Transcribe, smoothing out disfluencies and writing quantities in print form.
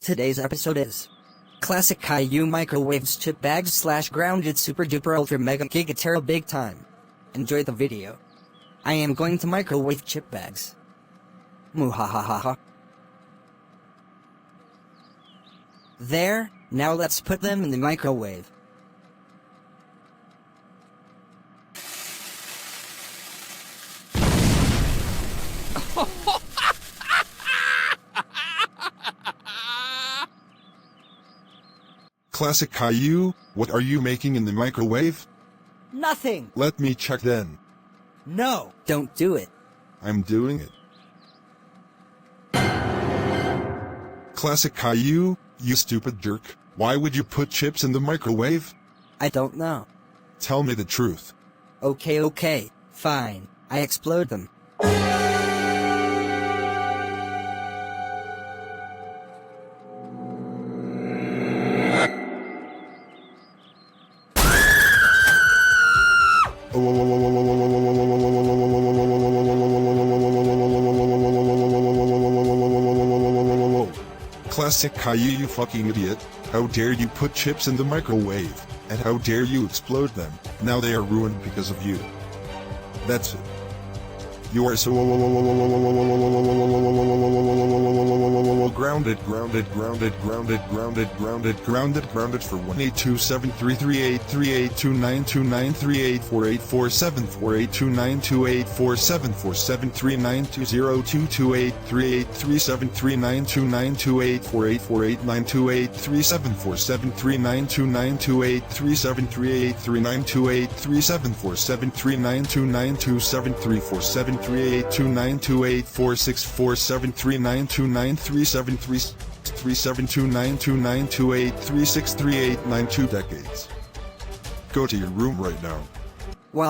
Today's episode is Classic Caillou Microwaves Chip Bags / Grounded Super Duper Ultra Mega Giga TERA Big Time. Enjoy the video. I am going to microwave chip bags. Muhahaha. There, now let's put them in the microwave. Classic Caillou, what are you making in the microwave? Nothing! Let me check then. No! Don't do it. I'm doing it. Classic Caillou, you stupid jerk. Why would you put chips in the microwave? I don't know. Tell me the truth. Okay, fine. I explode them. Classic Caillou, you fucking idiot. How dare you put chips in the microwave? And how dare you explode them? Now they are ruined because of you. That's it. You are so grounded for 18273383829292847439283739238363892 decades. Go to your room right now. Wow.